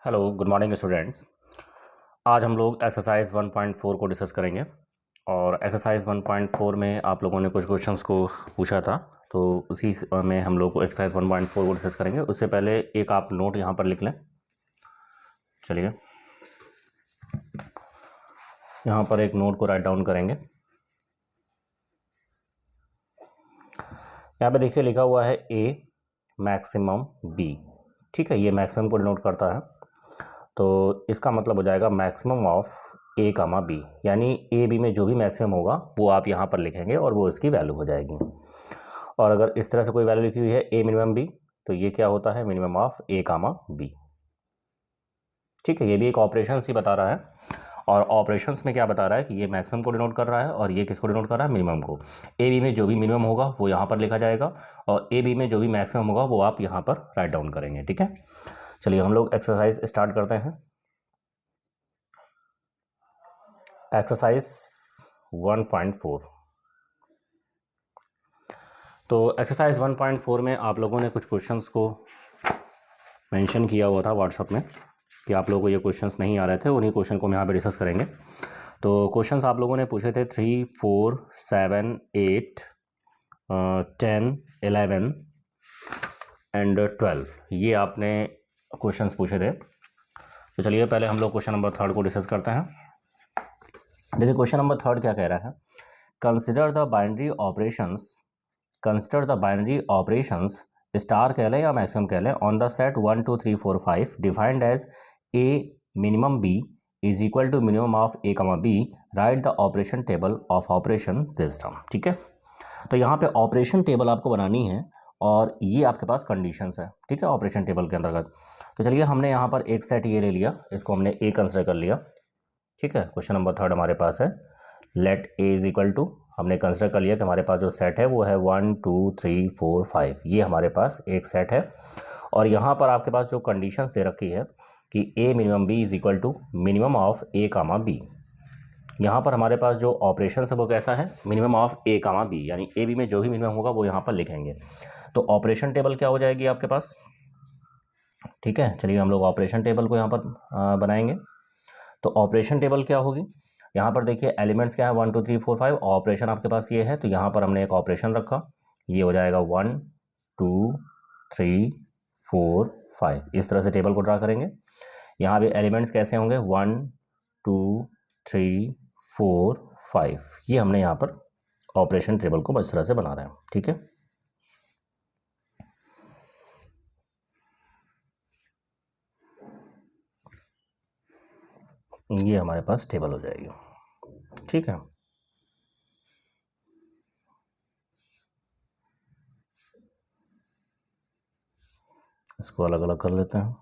Hello good morning students. आज हम लोग एक्सरसाइज 1.4 को डिस्कस करेंगे और एक्सरसाइज 1.4 में आप लोगों ने कुछ क्वेश्चंस को पूछा था, तो उसी में हम लोग को एक्सरसाइज 1.4 को डिस्कस करेंगे। उससे पहले एक आप नोट यहाँ पर लिख लें। चलिए यहाँ पर एक नोट को राइट डाउन करेंगे। यहाँ पे देखिए लिखा हुआ है ए मैक्सिमम बी। ठीक है, ये मैक्सिमम को डिनोट करता है, तो इसका मतलब हो जाएगा maximum of a comma b, यानी ए बी में जो भी मैक्सिमम होगा वो आप यहाँ पर लिखेंगे और वो इसकी वैल्यू हो जाएगी। और अगर इस तरह से कोई वैल्यू लिखी हुई है ए मिनिमम बी, तो ये क्या होता है minimum of a comma b. ठीक है, ये भी एक ऑपरेशन ही बता रहा है, और ऑपरेशंस में क्या बता रहा है कि ये मैक्सिमम को डिनोट कर रहा है और ये किसको डिनोट कर रहा है, मिनिमम को। ए बी में जो भी मिनिमम होगा वो यहाँ पर लिखा जाएगा और ए बी में जो भी मैक्सिमम होगा वो आप यहाँ पर राइट डाउन करेंगे। ठीक है, चलिए हम लोग एक्सरसाइज स्टार्ट करते हैं। एक्सरसाइज 1.4। तो एक्सरसाइज 1.4 में आप लोगों ने कुछ क्वेश्चंस को मेंशन किया हुआ था व्हाट्सएप में कि आप लोगों को ये क्वेश्चंस नहीं आ रहे थे, उन्हीं क्वेश्चन को हम यहाँ पे डिस्कस करेंगे। तो क्वेश्चंस आप लोगों ने पूछे थे 3, 4, 7, 8, 10, 11 एंड 12, ये आपने क्वेश्चंस पूछे थे। तो चलिए पहले हम लोग क्वेश्चन नंबर 3 को डिस्कस करते हैं। देखिए क्वेश्चन नंबर 3 क्या कह रहा है, consider the binary operations star कह लें या मैक्सिमम कह लें on the set 1 2 3 4 5 defined as A minimum B is equal to minimum of A comma B, right the operation table of operation this term. ठीक है, तो यहाँ पे ऑपरेशन टेबल आपको बनानी है और ये आपके पास कंडीशंस है। ठीक है, ऑपरेशन टेबल के अंतर्गत। तो चलिए हमने यहाँ पर एक सेट ये ले लिया, इसको हमने ए कंसिडर कर लिया। ठीक है, क्वेश्चन नंबर 3 हमारे पास है let a is equal to, हमने कंसिडर कर लिया कि हमारे पास जो सेट है वो है 1 2 3 4 5, ये हमारे पास एक सेट है। और यहाँ पर आपके पास जो कंडीशंस दे रखी है कि a minimum B is equal to minimum of a comma b. यहाँ पर हमारे पास जो ऑपरेशन है वो कैसा है, minimum of a comma b, यानी ए बी में जो भी मिनिमम होगा वो यहाँ पर लिखेंगे। तो ऑपरेशन टेबल क्या हो जाएगी आपके पास। ठीक है, चलिए हम लोग ऑपरेशन टेबल को यहाँ पर बनाएंगे। तो ऑपरेशन टेबल क्या होगी, यहाँ पर देखिए एलिमेंट्स क्या है 1 2 3 4 5, ऑपरेशन आपके पास ये है, तो यहाँ पर हमने एक ऑपरेशन रखा, ये हो जाएगा 1 2 3 4 5। इस तरह से टेबल को ड्रा करेंगे। यहाँ भी एलिमेंट्स कैसे होंगे 1 2 3 4 5, ये हमने यहाँ पर ऑपरेशन टेबल को इस तरह से बना रहे हैं। ठीक है, ये हमारे पास टेबल हो जाएगी। ठीक है, इसको अलग अलग कर लेते हैं।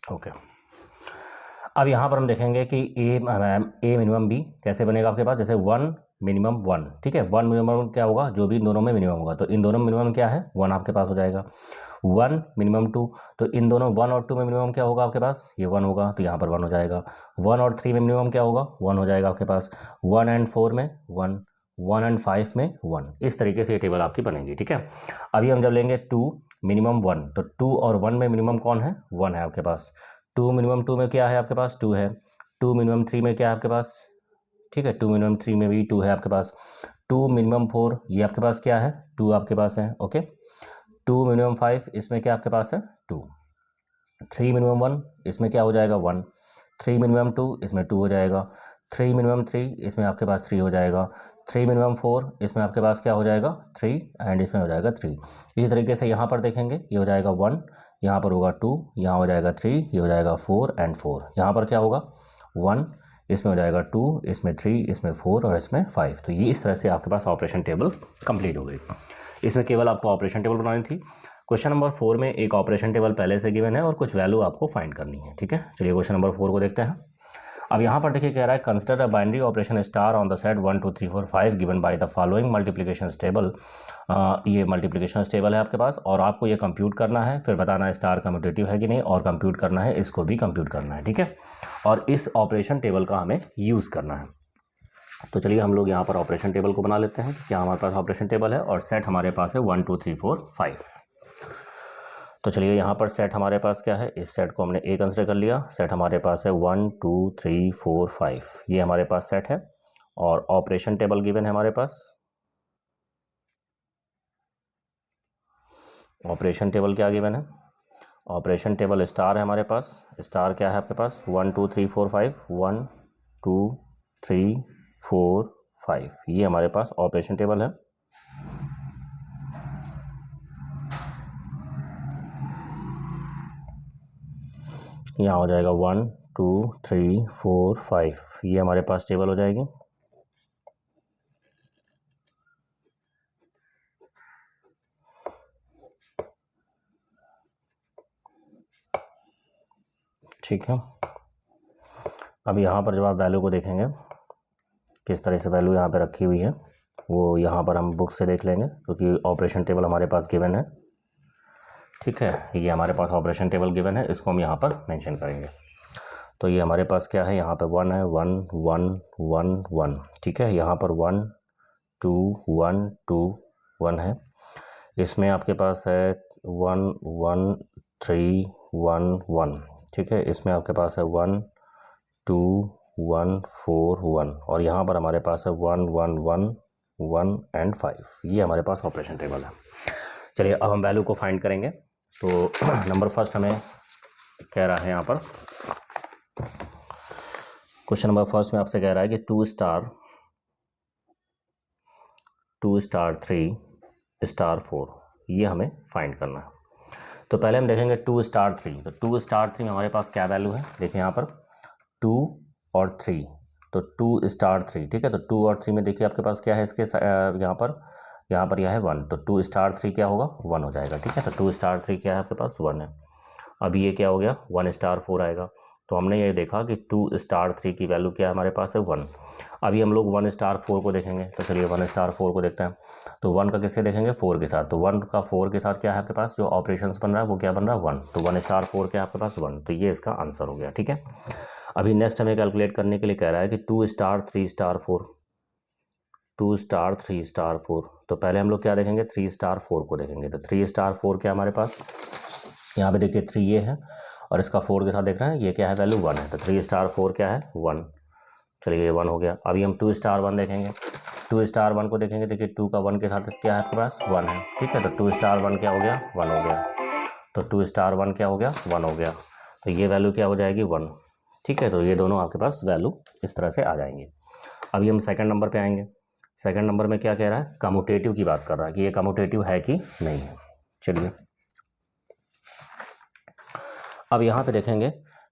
ओके, अब यहाँ पर हम देखेंगे कि ए मिनिमम बी कैसे बनेगा आपके पास, जैसे 1 मिनिमम 1। ठीक है, 1 मिनिमम क्या होगा, जो भी इन दोनों में मिनिमम होगा, तो इन दोनों में मिनिमम क्या है 1 आपके पास हो जाएगा। 1 मिनिमम 2, तो इन दोनों 1 और 2 में मिनिमम क्या होगा आपके पास, ये 1 होगा, तो यहाँ पर 1 हो जाएगा। 1 और 3 में मिनिमम क्या होगा, 1 हो जाएगा आपके पास। 1 एंड 4 में 1, 1 एंड 5 में 1। इस तरीके से ये टेबल आपकी बनेगी। ठीक है, अभी हम जब लेंगे 2 मिनिमम 1, तो 2 और 1 में मिनिमम कौन है, 1 है आपके पास। 2 मिनिमम 2 में क्या है आपके पास, 2 है। 2 मिनिमम 3 में क्या है आपके पास, ठीक है 2 मिनिमम 3 में भी 2 है आपके पास। 2 मिनिमम 4, ये आपके पास क्या है, 2 आपके पास है। ओके, 2 मिनिमम 5, इसमें क्या आपके पास है 2। 3 मिनिमम 1, इसमें क्या हो जाएगा 1। 3 मिनिमम 2, इसमें 2 हो जाएगा। 3 मिनिमम 3, इसमें आपके पास 3 हो जाएगा। 3 मिनिमम 4, इसमें आपके पास क्या हो जाएगा 3, एंड इसमें हो जाएगा 3। इसी तरीके से यहाँ पर देखेंगे, ये हो जाएगा 1, यहाँ पर होगा 2, यहाँ हो जाएगा 3, ये हो जाएगा 4 एंड 4। यहाँ पर क्या होगा 1, इसमें हो जाएगा 2, इसमें 3, इसमें 4 और इसमें 5। तो ये इस तरह से आपके पास ऑपरेशन टेबल कंप्लीट हो गई। इसमें केवल आपको ऑपरेशन टेबल बनानी थी। क्वेश्चन नंबर 4 में एक ऑपरेशन टेबल पहले से गिवन है और कुछ वैल्यू आपको फाइंड करनी है। ठीक है, चलिए क्वेश्चन नंबर 4 को देखते हैं। अब यहाँ पर देखिए कह रहा है consider a binary operation star on the set 1 2 3 4 5 given by the following multiplication table. ये मल्टीप्लिकेशन टेबल है आपके पास और आपको ये कंप्यूट करना है, फिर बताना है स्टार कम्यूटेटिव है कि नहीं, और कंप्यूट करना है, इसको भी कंप्यूट करना है, ठीक है। और इस ऑपरेशन टेबल का हमें यूज़ करना है। तो चलिए हम लोग यहाँ पर ऑपरेशन टेबल को बना लेते हैं। क्या हमारे पास ऑपरेशन टेबल है और सेट हमारे पास है 1 2 3 4 5। तो चलिए यहाँ पर सेट हमारे पास क्या है, इस सेट को हमने ए कंसिडर कर लिया। सेट हमारे पास है 1 2 3 4 5, ये हमारे पास सेट है। और ऑपरेशन टेबल गिवन है हमारे पास। ऑपरेशन टेबल क्या गिवन है, ऑपरेशन टेबल स्टार है हमारे पास। स्टार क्या है आपके पास, 1 2 3 4 5, 1 2 3 4 5, ये हमारे पास ऑपरेशन टेबल है। यहाँ हो जाएगा 1 2 3 4 5, ये हमारे पास टेबल हो जाएगी। ठीक है। अब यहाँ पर जब आप वैल्यू को देखेंगे किस तरह से वैल्यू यहाँ पे रखी हुई है, वो यहाँ पर हम बुक से देख लेंगे, क्योंकि ऑपरेशन टेबल हमारे पास गिवन है। ठीक है, ये हमारे पास ऑपरेशन टेबल गिवन है, इसको हम यहाँ पर मेंशन करेंगे। तो ये हमारे पास क्या है, यहाँ पे 1 है, 1 1 1 1, ठीक है। यहाँ पर 1 2 1 2 1 है। इसमें आपके पास है 1 1 3 1 1, ठीक है। इसमें आपके पास है 1 2 1 4 1, और यहाँ पर हमारे पास है 1 1 1 1 एंड 5, ये हमारे पास ऑपरेशन टेबल है। चलिए अब हम वैल्यू को फाइंड करेंगे। तो नंबर फर्स्ट हमें कह रहा है यहाँ पर, क्वेश्चन नंबर फर्स्ट में आपसे कह रहा है कि 2 स्टार 3 स्टार 4, ये हमें फाइंड करना है। तो पहले हम देखेंगे 2 स्टार 3। तो 2 स्टार 3 में हमारे पास क्या वैल्यू है, देखिए यहाँ पर 2 और 3, तो 2 स्टार 3, ठीक है। तो 2 और 3 में देखिए आपके पास क्या है, इसके यहाँ पर यह है 1, तो 2 स्टार 3 क्या होगा, 1 हो जाएगा, ठीक है। तो 2 स्टार 3 क्या है आपके पास, 1 है। अभी ये क्या हो गया, 1 स्टार 4 आएगा। तो हमने ये देखा कि 2 स्टार 3 की वैल्यू क्या है हमारे पास है 1। अभी हम लोग 1 स्टार 4 को देखेंगे। तो चलिए 1 स्टार 4 को देखते हैं। तो 1 का किससे देखेंगे, 4 के साथ। तो 1 का 4 के साथ क्या है आपके पास, जो ऑपरेशंस बन रहा है वो क्या बन रहा है, 1। तो 1 स्टार 4 क्या है आपके पास, 1। तो ये इसका आंसर हो गया, ठीक है। अभी नेक्स्ट हमें कैलकुलेट करने के लिए कह रहा है कि 2 स्टार 3 स्टार 4, 2 स्टार 3 स्टार 4। तो पहले हम लोग क्या देखेंगे, 3 स्टार 4 को देखेंगे। तो 3 स्टार 4 क्या हमारे पास, यहाँ पे देखिए 3 ये है, और इसका 4 के साथ देख रहे हैं ये क्या है, वैल्यू 1 है। तो 3 स्टार 4 क्या है, 1। चलिए ये 1 हो गया। अभी हम 2 स्टार 1 देखेंगे। 2 स्टार 1 को देखेंगे, देखिए 2 का 1 के साथ क्या है आपके पास, 1 है, ठीक है। तो 2 स्टार 1 क्या हो गया, 1 हो गया। तो 2 स्टार 1 क्या हो गया, 1 हो गया। तो ये वैल्यू क्या हो जाएगी, 1, ठीक है। तो ये दोनों आपके पास वैल्यू इस तरह से आ जाएंगे। अभी हम सेकंड नंबर पे आएंगे। सेकंड नंबर में क्या कह रहा है, कम्यूटेटिव की बात कर रहा है कि ये कम्यूटेटिव है कि नहीं है। चलिए अब यहाँ पे देखेंगे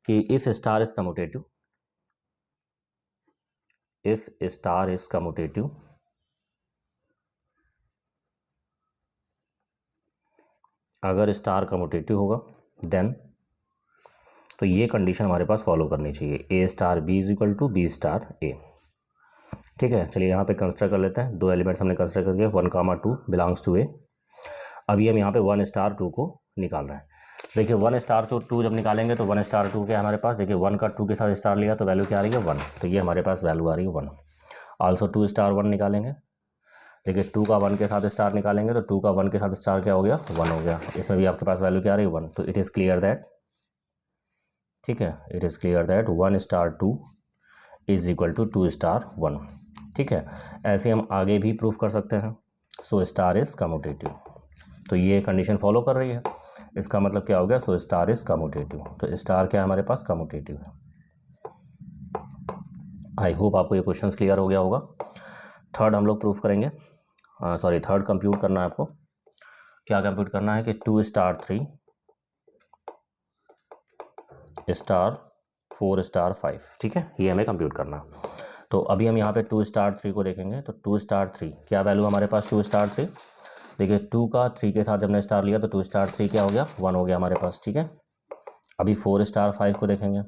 कि if star is commutative, if star is commutative, अगर स्टार कम्यूटेटिव होगा देन, तो ये कंडीशन हमारे पास फॉलो करनी चाहिए, A star B is equal to B star A, ठीक है। चलिए यहाँ पे कंसिडर कर लेते हैं। 2 एलिमेंट्स हमने कंसिडर कर दिया, 1 2 बिलोंग्स टू ए। अभी हम यहाँ पे 1 स्टार 2 को निकाल रहे हैं। देखिए 1 स्टार 2 जब निकालेंगे तो 1 स्टार 2 क्या हमारे पास, देखिए 1 का 2 के साथ स्टार लिया तो वैल्यू क्या आ रही है, 1। तो ये हमारे पास वैल्यू आ रही है 1। आल्सो 2 स्टार 1 निकालेंगे, देखिए 2 का 1 के साथ स्टार निकालेंगे तो 2 का 1 के साथ स्टार क्या हो गया, 1 हो गया। इसमें भी आपके पास वैल्यू क्या आ रही है, 1। तो इट इज़ क्लियर दैट, ठीक है, it is clear that 1 star 2 is equal to 2 star 1, ठीक है। ऐसे हम आगे भी प्रूफ कर सकते हैं। सो स्टार इज कम्यूटेटिव, तो ये कंडीशन फॉलो कर रही है, इसका मतलब क्या हो गया, सो स्टार इज कम्यूटेटिव। तो स्टार क्या है हमारे पास, कम्यूटेटिव है। आई होप आपको ये क्वेश्चन क्लियर हो गया होगा। थर्ड हम लोग प्रूफ करेंगे, सॉरी थर्ड कंप्यूट करना है आपको। क्या कंप्यूट करना है कि 2 स्टार 3 स्टार 4 स्टार 5, ठीक है, ये हमें कंप्यूट करना है। तो अभी हम यहाँ पे 2 स्टार 3 को देखेंगे। तो 2 स्टार 3 क्या वैल्यू हमारे पास, 2 स्टार 3, देखिए 2 का 3 के साथ जब हमने स्टार लिया तो 2 स्टार 3 क्या हो गया, 1 हो गया हमारे पास, ठीक है। अभी 4 स्टार 5 को देखेंगे।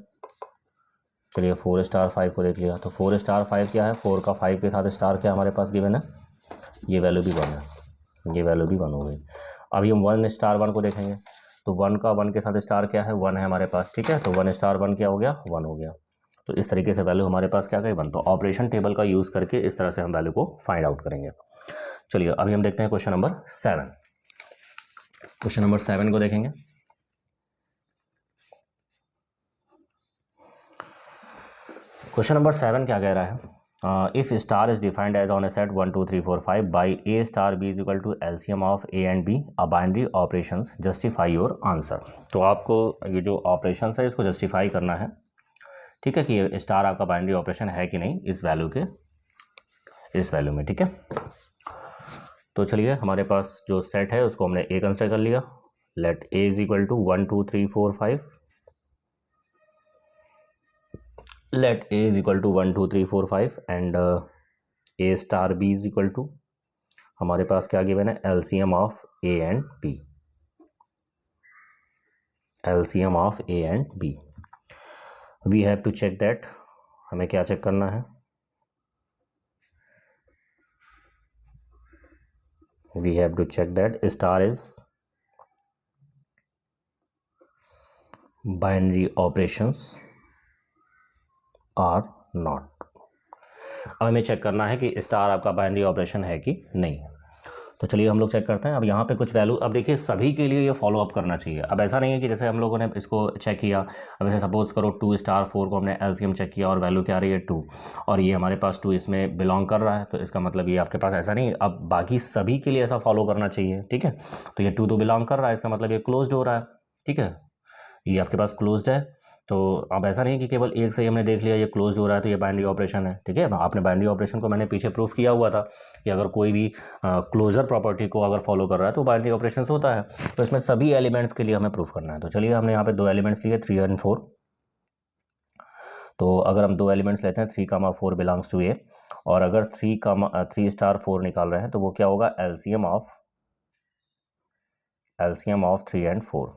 चलिए 4 स्टार 5 को देख लिया, तो 4 स्टार 5 क्या है, 4 का 5 के साथ स्टार क्या हमारे पास गिवन है, ये वैल्यू भी 1 है, ये वैल्यू भी 1 हो गई। अभी हम 1 स्टार 1 को देखेंगे, तो 1 का 1 के साथ स्टार क्या है, 1 है हमारे पास, ठीक है, तो 1 स्टार 1 क्या हो गया, 1 हो गया। तो इस तरीके से वैल्यू हमारे पास क्या गई 1। तो ऑपरेशन टेबल का यूज़ करके इस तरह से हम वैल्यू को फाइंड आउट करेंगे। चलिए अभी हम देखते हैं क्वेश्चन नंबर 7। क्वेश्चन नंबर 7 को देखेंगे। क्वेश्चन नंबर 7 क्या कह रहा है, if star is defined as on a set 1 2 3 4 5 by a star B is equal to LCM of A and b a binary operations, justify your answer. तो आपको ये जो ऑपरेशंस है इसको जस्टिफाई करना है, ठीक है, कि ये स्टार आपका बाइनरी ऑपरेशन है कि नहीं इस वैल्यू में, ठीक है। तो चलिए हमारे पास जो सेट है उसको हमने ए कंसिडर कर लिया, let a is equal to 1 2 3 4 5, let a is equal to 1 2 3 4 5 and a star b is equal to, हमारे पास क्या गिवन है, LCM of a and b, LCM of a and b। we have to check that, हमें क्या check करना है, we have to check that star is binary operations or not। अब हमें चेक करना है कि स्टार आपका बाइनरी ऑपरेशन है कि नहीं। तो चलिए हम लोग चेक करते हैं। अब यहाँ पे कुछ वैल्यू, अब देखिए सभी के लिए ये फॉलो अप करना चाहिए। अब ऐसा नहीं है कि जैसे हम लोगों ने इसको चेक किया, अब ऐसे सपोज करो 2 स्टार 4 को हमने एलसीएम चेक किया और वैल्यू क्या आ रही है 2, और ये हमारे पास 2 इसमें बिलोंग कर रहा है, तो इसका मतलब ये आपके पास ऐसा नहीं, अब बाकी सभी के लिए ऐसा फॉलो करना चाहिए, ठीक है। तो ये 2 तो बिलोंग कर रहा है, इसका मतलब ये क्लोज्ड हो रहा है, ठीक है, ये आपके पास क्लोज्ड है। तो अब ऐसा नहीं कि केवल एक से ही हमने देख लिया ये क्लोज हो रहा है तो ये बाइनरी ऑपरेशन है, ठीक है। आपने बाइनरी ऑपरेशन को मैंने पीछे प्रूफ किया हुआ था कि अगर कोई भी क्लोजर प्रॉपर्टी को अगर फॉलो कर रहा है तो बाइनरी ऑपरेशन होता है। तो इसमें सभी एलिमेंट्स के लिए हमें प्रूफ करना है। तो चलिए हमने यहाँ पे 2 एलिमेंट्स लिए 3 और 4। तो अगर हम 2 एलिमेंट्स लेते हैं 3, 4 बिलोंग्स टू ए, और अगर 3 स्टार 4 निकाल रहे हैं तो वो क्या होगा, एलसीएम ऑफ 3 and 4,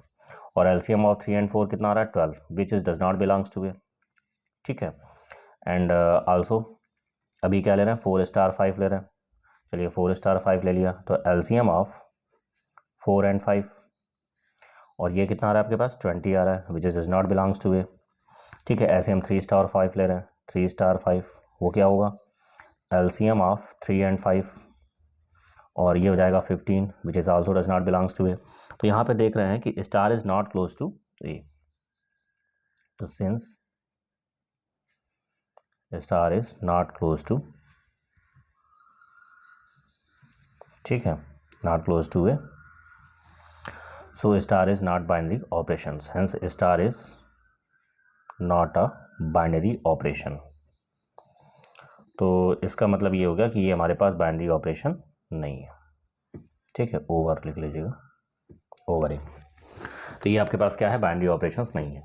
और एलसीएम ऑफ 3 and 4 कितना आ रहा है 12, which is does not belongs to A, ठीक है। एंड आल्सो अभी क्या ले रहे हैं, 4 स्टार 5 ले रहे हैं। चलिए 4 स्टार 5 ले लिया, तो एलसीएम ऑफ 4 and 5, और ये कितना आ रहा है आपके पास 20 आ रहा है, which is does not belongs to A, ठीक है। ऐसे हम 3 स्टार 5 ले रहे हैं, 3 स्टार 5 वो क्या होगा, एलसीएम ऑफ 3 and 5, और ये हो जाएगा 15, which is also does not belongs to A. तो यहाँ पे देख रहे हैं कि star is not close to A, तो since star is not close to, ठीक है, not close to A, so star is not binary operations, hence star is not a binary operation. तो इसका मतलब ये हो गया कि ये हमारे पास बाइनरी ऑपरेशन नहीं है, ठीक है, ओवर लिख लीजिएगा, ओवर ए। तो ये आपके पास क्या है, बाइनरी ऑपरेशंस नहीं है।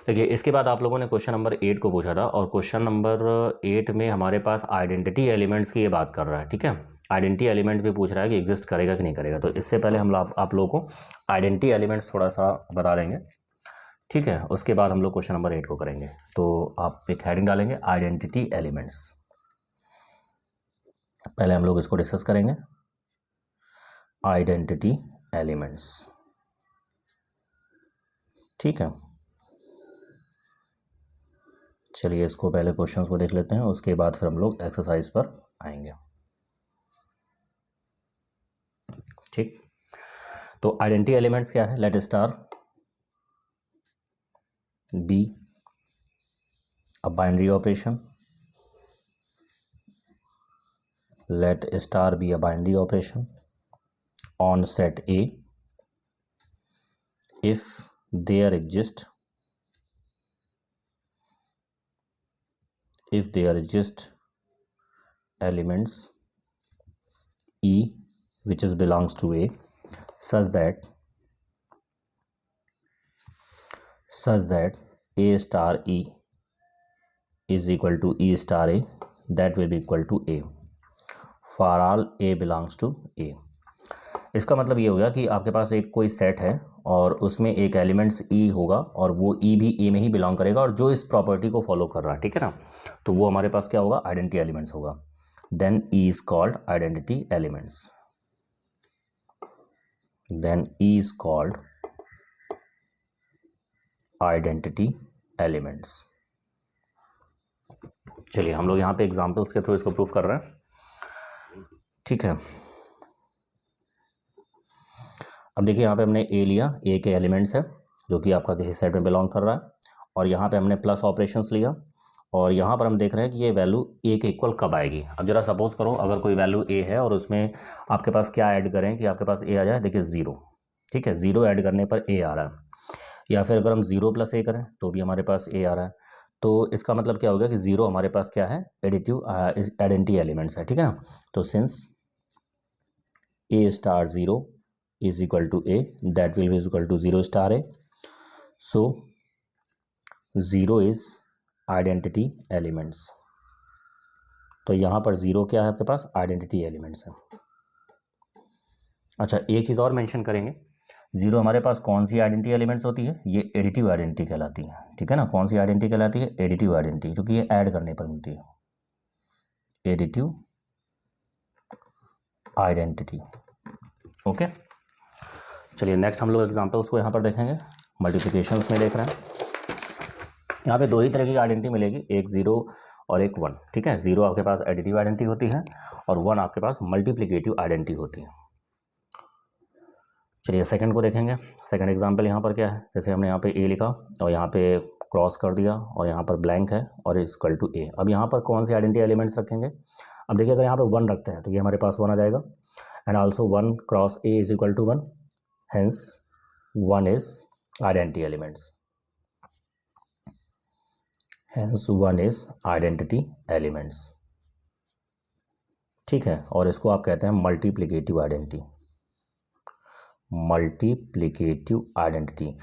देखिए इसके बाद आप लोगों ने क्वेश्चन नंबर 8 को पूछा था, और क्वेश्चन नंबर 8 में हमारे पास आइडेंटिटी एलिमेंट्स की ये बात कर रहा है, ठीक है। आइडेंटिटी एलिमेंट भी पूछ रहा है कि एग्जिस्ट करेगा कि नहीं करेगा। तो इससे पहले हम आप लोगों को आइडेंटिटी एलिमेंट्स थोड़ा सा बता देंगे, ठीक है, उसके बाद हम लोग क्वेश्चन नंबर 8 को करेंगे। तो आप एक हेडिंग डालेंगे आइडेंटिटी एलिमेंट्स, पहले हम लोग इसको डिस्कस करेंगे, आइडेंटिटी एलिमेंट्स, ठीक है। चलिए इसको पहले क्वेश्चंस को देख लेते हैं, उसके बाद फिर हम लोग एक्सरसाइज पर आएंगे, ठीक। तो आइडेंटिटी एलिमेंट्स क्या है, let star be a binary operation, let star be a binary operation on set A if there exist elements E which is belongs to A such that A star E is equal to E star A, that will be equal to A for all A belongs to A, इसका मतलब ये हो गया कि आपके पास एक कोई set है और उसमें एक एलिमेंट्स ई होगा और वो ई भी ए में ही बिलोंग करेगा और जो इस प्रॉपर्टी को फॉलो कर रहा है, ठीक है ना, तो वो हमारे पास क्या होगा, आइडेंटिटी एलिमेंट्स होगा। Then e is called identity elements, then e is called identity elements. चलिए हम लोग यहाँ पे एग्जांपल्स के थ्रू इसको प्रूफ कर रहे हैं, ठीक है। अब देखिए यहाँ पे हमने ए लिया, ए के एलिमेंट्स है जो कि आपका किसी सेट में बिलोंग कर रहा है, और यहाँ पे हमने प्लस ऑपरेशंस लिया, और यहाँ पर हम देख रहे हैं कि ये वैल्यू ए के इक्वल कब आएगी। अब जरा सपोज करो अगर कोई वैल्यू ए है और उसमें आपके पास क्या ऐड करें कि आपके पास ए आ जाए, देखिए 0, ठीक है, 0 ऐड करने पर ए आ रहा है, या फिर अगर हम 0 + a करें तो भी हमारे पास ए आ रहा है। तो इसका मतलब क्या होगा कि 0 हमारे पास क्या है, आइडेंटिटी एलिमेंट्स है, ठीक है ना। तो since a star 0 is equal to a, that will be equal to 0 star a, so 0 is identity elements। तो यहाँ पर 0 क्या है आपके पास, आइडेंटिटी एलिमेंट्स है। अच्छा एक चीज़ और मेंशन करेंगे, 0 हमारे पास कौन सी आइडेंटिटी एलिमेंट्स होती है, ये एडिटिव आइडेंटिटी कहलाती है, ठीक है ना। कौन सी आइडेंटिटी कहलाती है, एडिटिव आइडेंटिटी, जो कि ये ऐड करने पर मिलती है, एडिटिव आइडेंटिटी। ओके चलिए नेक्स्ट हम लोग एग्जांपल्स को यहाँ पर देखेंगे, मल्टीप्लिकेशंस में देख रहे हैं। यहाँ पे 2 ही तरह की आइडेंटिटी मिलेगी, एक 0 और एक 1, ठीक है। 0 आपके पास एडिटिव आइडेंटिटी होती है और 1 आपके पास मल्टीप्लिकेटिव आइडेंटिटी होती है। चलिए सेकंड को देखेंगे। सेकंड एग्जांपल यहाँ पर क्या है, जैसे हमने यहाँ पे ए लिखा और यहाँ पे क्रॉस कर दिया और यहाँ पर ब्लैंक है और इज इक्वल टू ए। अब यहाँ पर कौन से आइडेंटिटी एलिमेंट्स रखेंगे, अब देखिए अगर यहाँ पे 1 रखते हैं तो ये हमारे पास 1 आ जाएगा, and also 1 cross a is equal to 1, hence 1 is identity elements, hence 1 is identity elements, ठीक है। और इसको आप कहते हैं मल्टीप्लिकेटिव आइडेंटिटी, मल्टीप्लिकेटिव आइडेंटिटी।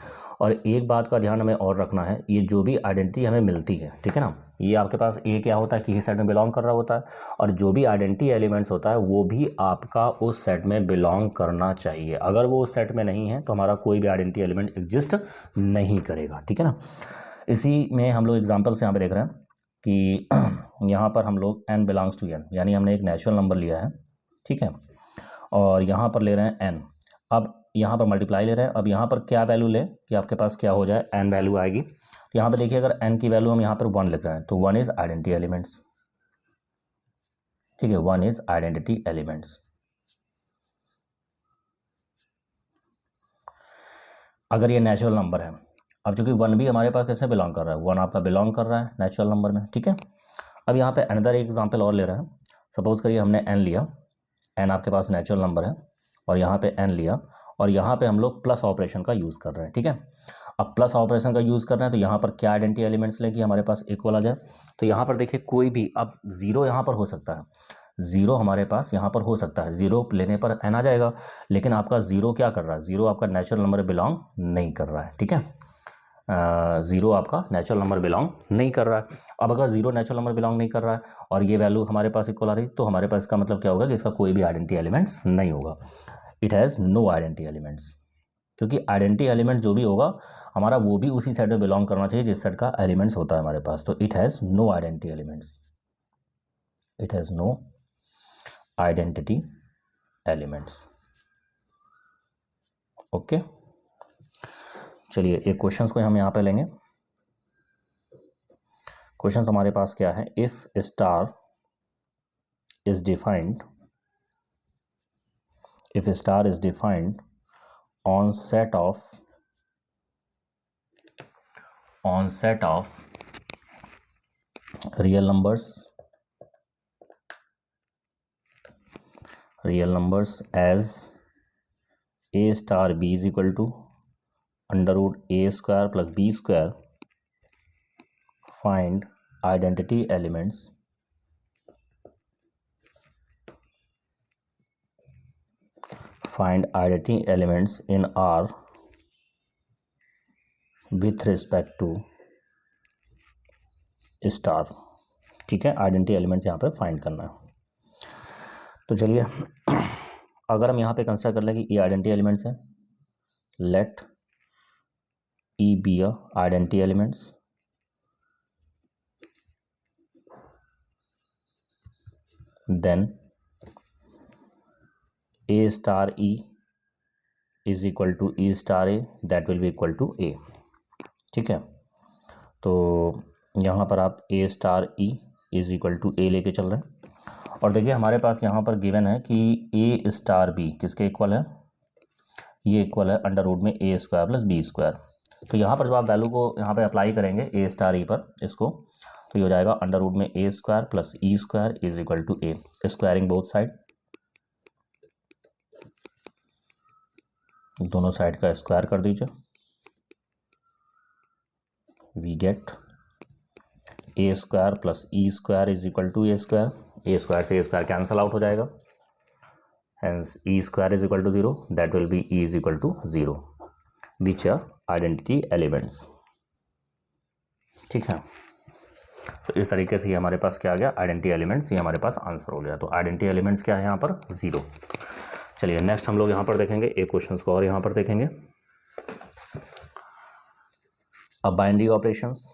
और एक बात का ध्यान हमें और रखना है, ये जो भी आइडेंटिटी हमें मिलती है, ठीक है ना, ये आपके पास ए क्या होता है, किसी सेट में बिलोंग कर रहा होता है, और जो भी आइडेंटिटी एलिमेंट्स होता है वो भी आपका उस सेट में बिलोंग करना चाहिए। अगर वो उस सेट में नहीं है तो हमारा कोई भी आइडेंटिटी एलिमेंट एग्जिस्ट नहीं करेगा, ठीक है ना। इसी में हम लोग एग्जाम्पल्स यहाँ पे देख रहे हैं कि यहाँ पर हम लोग n बिलोंग्स टू n, यानी हमने एक नेचुरल नंबर लिया है, ठीक है, और यहाँ पर ले रहे हैं n। अब यहाँ पर मल्टीप्लाई ले रहे हैं, अब यहाँ पर क्या वैल्यू ले कि आपके पास क्या हो जाए, n वैल्यू आएगी। तो यहाँ पर देखिए अगर n की वैल्यू हम यहाँ पर 1 लिख रहे हैं तो 1 इज आइडेंटिटी एलिमेंट्स, ठीक है, 1 इज आइडेंटिटी एलिमेंट्स। अगर ये नेचुरल नंबर है, अब चूंकि 1 भी हमारे पास किसमें बिलोंग कर रहा है, 1 आपका बिलोंग कर रहा है नेचुरल नंबर में, ठीक है। अब यहाँ पे अनदर एक एग्जांपल और ले रहे हैं। सपोज करिए हमने n लिया, n आपके पास नेचुरल नंबर है, और यहाँ पे n लिया और यहाँ पे हम लोग प्लस ऑपरेशन का यूज़ कर रहे हैं, ठीक है। अब प्लस ऑपरेशन का यूज़ कर रहे हैं तो यहाँ पर क्या आइडेंटिटी एलिमेंट्स लें कि हमारे पास इक्वल आ जाए। तो यहाँ पर देखिए कोई भी, अब 0 यहाँ पर हो सकता है, 0 हमारे पास यहाँ पर हो सकता है, 0 लेने पर n आ जाएगा, लेकिन आपका 0 क्या कर रहा है, 0 आपका नेचुरल नंबर बिलोंग नहीं कर रहा है, ठीक है। 0 आपका नेचुरल नंबर बिलोंग नहीं कर रहा है। अब अगर 0 नेचुरल नंबर बिलोंग नहीं कर रहा है और ये वैल्यू हमारे पास इक्वल आ रही, तो हमारे पास इसका मतलब क्या होगा कि इसका कोई भी आइडेंटिटी एलिमेंट्स नहीं होगा, it has no identity elements. क्योंकि आइडेंटिटी एलिमेंट जो भी होगा हमारा वो भी उसी सेट में बिलोंग करना चाहिए जिस सेट का एलिमेंट्स होता है हमारे पास। तो it has no identity elements, it has no identity elements. Okay चलिए एक क्वेश्चंस को हम यहाँ पे लेंगे। क्वेश्चंस हमारे पास क्या है, if star is defined, if a star is defined on set of real numbers as a star b is equal to under root a square plus b square, find identity elements in R with respect to star, ठीक है। Identity elements यहाँ पे find करना है। तो चलिए अगर हम यहाँ पे कंसिडर कर लें कि ये आइडेंटिटी एलिमेंट्स हैं, let E be a identity elements, then A star E is equal to E star A, that will be equal to A. ठीक है, तो यहाँ पर आप A star E is equal to A लेके चल रहे हैं। और देखिए हमारे पास यहाँ पर गिवन है कि ए स्टार बी किसके इक्वल है, ये इक्वल है अंडर रूट में A square plus B square. तो यहाँ पर जब आप वैल्यू को यहाँ पे अप्लाई करेंगे ए स्टार ई पर इसको, तो ये हो जाएगा अंडर रूट में A square plus E square is equal to A, squaring both side, दोनों साइड का स्क्वायर कर दीजिए, we get A square plus E square is equal to A square, A square से ए स्क्वायर कैंसल आउट हो जाएगा, hence e square is equal to 0, that will be e is equal to 0, which are identity elements। ठीक है, तो इस तरीके से ये हमारे पास क्या आ गया, आइडेंटिटी एलिमेंट्स, ये हमारे पास आंसर हो गया। तो आइडेंटिटी एलिमेंट्स क्या है यहाँ पर, 0। चलिए नेक्स्ट हम लोग यहाँ पर देखेंगे एक क्वेश्चन को और यहाँ पर देखेंगे, अब बाइनरी ऑपरेशंस।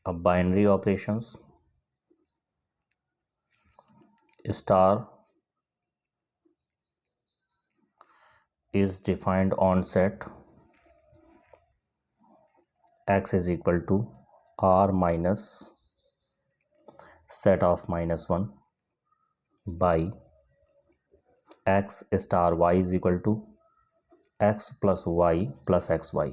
अब binary operations, star is defined on set x is equal to r minus set of -1 by x star y is equal to x plus y plus xy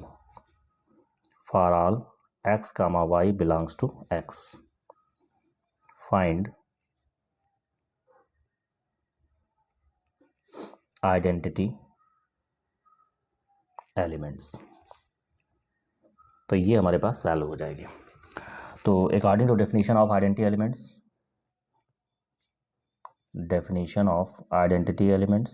for all x comma y belongs to x। Find identity elements. तो ये हमारे पास value हो जाएगी। तो according to definition of identity elements, definition of identity elements,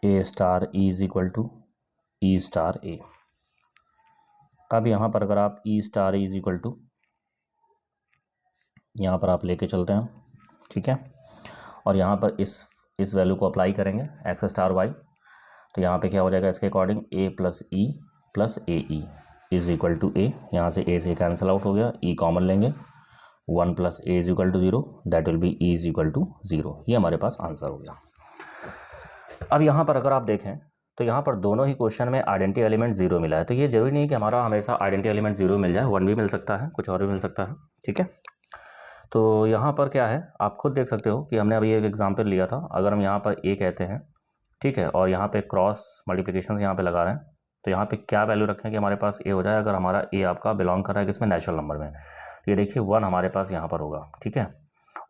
A star E is equal to E star A. अब यहाँ पर अगर आप E star is equal to यहाँ पर आप लेके चलते हैं, ठीक है, और यहाँ पर इस वैल्यू को अप्लाई करेंगे एक्स स्टार वाई, तो यहाँ पे क्या हो जाएगा इसके according A plus E plus A E is equal to A, यहाँ से ए से कैंसिल आउट हो गया, ई कॉमन लेंगे, 1 plus a is equal to 0, that will be e is equal to 0। ये हमारे पास आंसर हो गया। अब यहाँ पर अगर आप देखें तो यहाँ पर दोनों ही क्वेश्चन में आइडेंटिटी एलिमेंट 0 मिला है। तो ये जरूरी नहीं कि हमारा हमेशा आइडेंटिटी एलिमेंट 0 मिल जाए, 1 भी मिल सकता है, कुछ और भी मिल सकता है। ठीक है, तो यहाँ पर क्या है आप खुद देख सकते हो कि हमने अभी एक एग्जाम्पल लिया था। अगर हम यहाँ पर ए कहते हैं, ठीक है, और यहाँ पे क्रॉस मल्टीप्लिकेशन यहाँ पे लगा रहे हैं, तो यहाँ पे क्या वैल्यू रखें कि हमारे पास ए हो जाए। अगर हमारा ए आपका बिलोंग कर रहा है किसमें, नेचुरल नंबर में, तो ये देखिए 1 हमारे पास यहाँ पर होगा, ठीक है,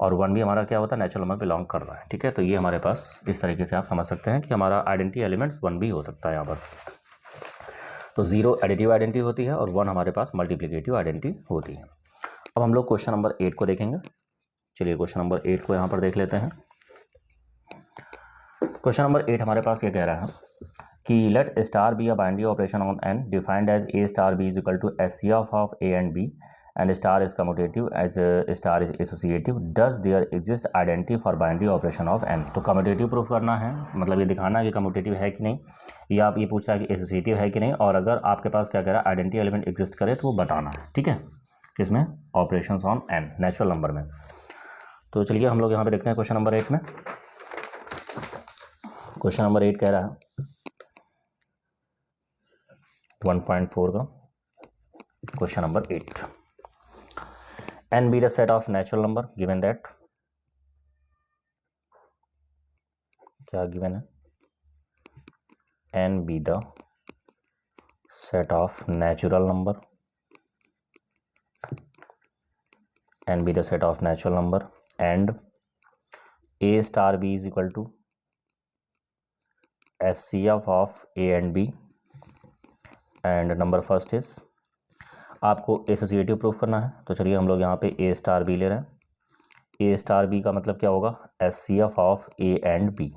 और 1 भी हमारा क्या होता है, नेचुरल नंबर बिलोंग कर रहा है। ठीक है, तो ये हमारे पास इस तरीके से आप समझ सकते हैं कि हमारा आइडेंटिटी एलिमेंट्स 1 भी हो सकता है यहाँ पर। तो 0 एडिटिव आइडेंटिटी होती है और 1 हमारे पास मल्टीप्लिकेटिव आइडेंटिटी होती है। अब हम लोग क्वेश्चन नंबर 8 को देखेंगे। चलिए क्वेश्चन नंबर 8 को यहाँ पर देख लेते हैं। क्वेश्चन नंबर 8 हमारे पास ये कह रहा है कि let star be a binary operation on N defined as a star B is equal to HCF of A and b and star is commutative as star is associative, does there exist identity for binary operation of N. तो commutative proof करना है, मतलब ये दिखाना है कि commutative है कि नहीं, या आप ये पूछ रहा है कि एसोसिएटिव है कि नहीं, और अगर आपके पास क्या कह रहा है आइडेंटिटी एलिमेंट एग्जिस्ट करे तो वो बताना है। ठीक है, किसमें, operations on an, natural number में। तो चलिए हम लोग यहाँ पे देखते हैं क्वेश्चन नंबर 8 में। क्वेश्चन नंबर 8 कह रहा है 1.4 का question number 8, n be the set of natural number given that, क्या गिवन है, n be the set of natural number, n be the set of natural number and a star b is equal to HCF of a and b and number first is, आपको associative proof करना है। तो चलिए हम लोग यहाँ पे ए star B ले रहे हैं। ए स्टार बी का मतलब क्या होगा, HCF of A and B.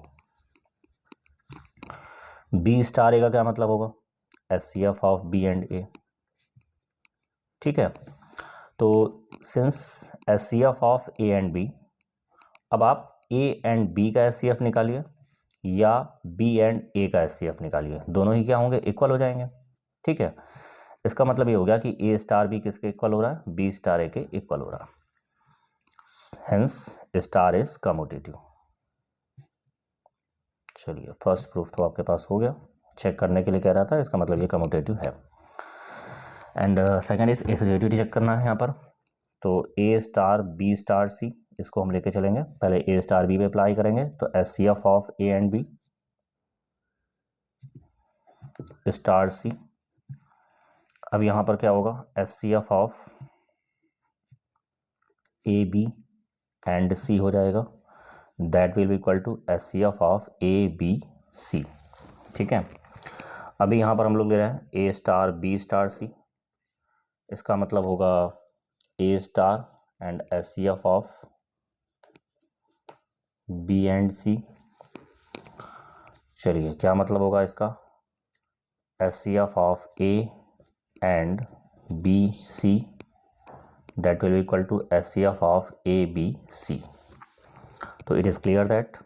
B star A का क्या मतलब होगा, HCF of B and A, ठीक है। तो since HCF of A and B, अब आप ए एंड बी का HCF निकालिए या बी एंड ए का HCF निकालिए, दोनों ही क्या होंगे, इक्वल हो जाएंगे, ठीक है। इसका मतलब ये हो गया कि ए स्टार बी किसके इक्वल हो रहा है, बी स्टार ए के इक्वल हो रहा है, हेंस स्टार इज कम्यूटेटिव। चलिए फर्स्ट प्रूफ तो आपके पास हो गया, चेक करने के लिए कह रहा था, इसका मतलब ये कम्यूटेटिव है। And second is associativity check करना है यहाँ पर। तो A star B star C, इसको हम लेके चलेंगे, पहले ए स्टार बी पे अप्लाई करेंगे, तो HCF of A and B star C. अब यहाँ पर क्या होगा, HCF of A B and C हो जाएगा, that will be equal to HCF of A B C, ठीक है। अभी यहाँ पर हम लोग ले रहे हैं A star B star C, इसका मतलब होगा A star and HCF of B and C. चलिए क्या मतलब होगा इसका, HCF of A and B C, that will be equal to HCF of A B C. तो it is clear that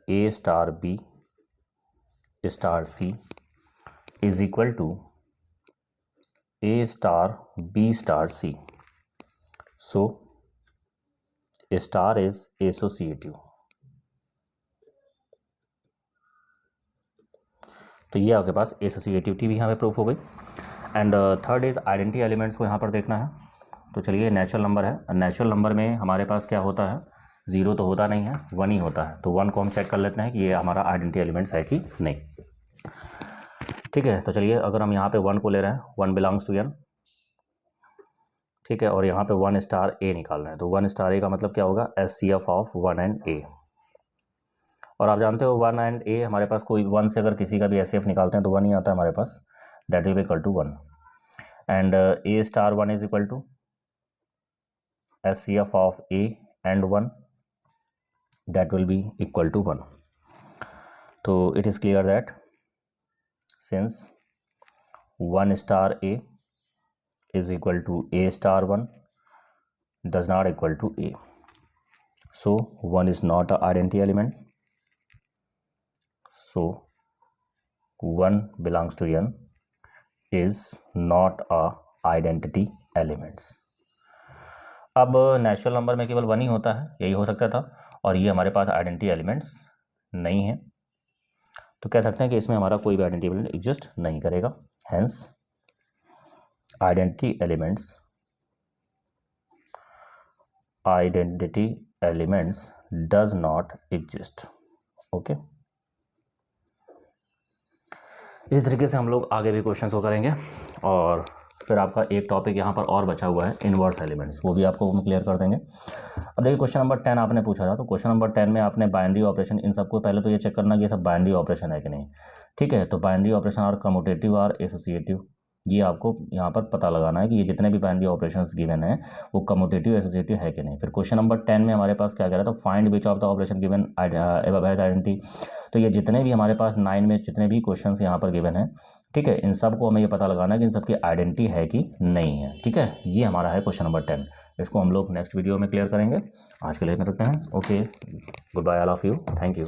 A star B star C is equal to A star B star C. So A star is associative. तो ये आपके पास associativity भी यहाँ पे proof हो गई। And third is identity elements को यहाँ पर देखना है। तो चलिए नेचुरल नंबर है, नेचुरल नंबर में हमारे पास क्या होता है, ज़ीरो तो होता नहीं है, वन ही होता है। तो वन को हम चेक कर लेते हैं कि ये हमारा आइडेंटिटी एलिमेंट्स है कि नहीं, ठीक है। तो चलिए अगर हम यहाँ पे वन को ले रहे हैं, वन बिलोंग्स टू एन, ठीक है, और यहाँ पे वन स्टार ए निकाल रहे हैं, तो वन स्टार ए का मतलब क्या होगा, HCF ऑफ वन एंड ए। और आप जानते हो वन एंड ए हमारे पास कोई वन से अगर किसी का भी HCF निकालते हैं तो वन ही आता है हमारे पास, that will be equal to one. And A star one is equal to HCF of A and one, that will be equal to one. तो it is clear that since one star A is equal to A star 1 does not equal to A, so 1 is not a identity element, so 1 belongs to n is not a identity elements। अब natural number में केवल one ही होता है, यही हो सकता था, और ये हमारे पास आइडेंटिटी एलिमेंट्स नहीं है, तो कह सकते हैं कि इसमें हमारा कोई भी आइडेंटिटी एलिमेंट एग्जिस्ट नहीं करेगा, hence identity elements does not exist। Okay, इस तरीके से हम लोग आगे भी क्वेश्चंस को करेंगे। और फिर आपका एक टॉपिक यहाँ पर और बचा हुआ है, इनवर्स एलिमेंट्स, वो भी आपको हम क्लियर कर देंगे। अब देखिए क्वेश्चन नंबर 10 आपने पूछा था, तो क्वेश्चन नंबर 10 में आपने बाइनरी ऑपरेशन, इन सबको पहले तो ये चेक करना कि ये सब बाइनरी ऑपरेशन है कि नहीं, ठीक है। तो बाइनरी ऑपरेशन और कम्यूटेटिव और एसोसिएटिव, ये आपको यहाँ पर पता लगाना है कि ये जितने भी बाइनरी ऑपरेशंस गिवन है वो कम्यूटेटिव एसोसिएटिव है कि नहीं। फिर क्वेश्चन नंबर 10 में हमारे पास क्या कह रहा था, find which of the operation given above has identity. तो ये जितने भी हमारे पास 9 में जितने भी क्वेश्चंस यहाँ पर गिवन है, ठीक है, इन सब को हमें ये पता लगाना है कि इन सबकी आइडेंटिटी है कि नहीं है, ठीक है। ये हमारा है क्वेश्चन नंबर 10, इसको हम लोग नेक्स्ट वीडियो में क्लियर करेंगे। आज के लिए इतना रखते हैं, okay, good bye all of you, thank you.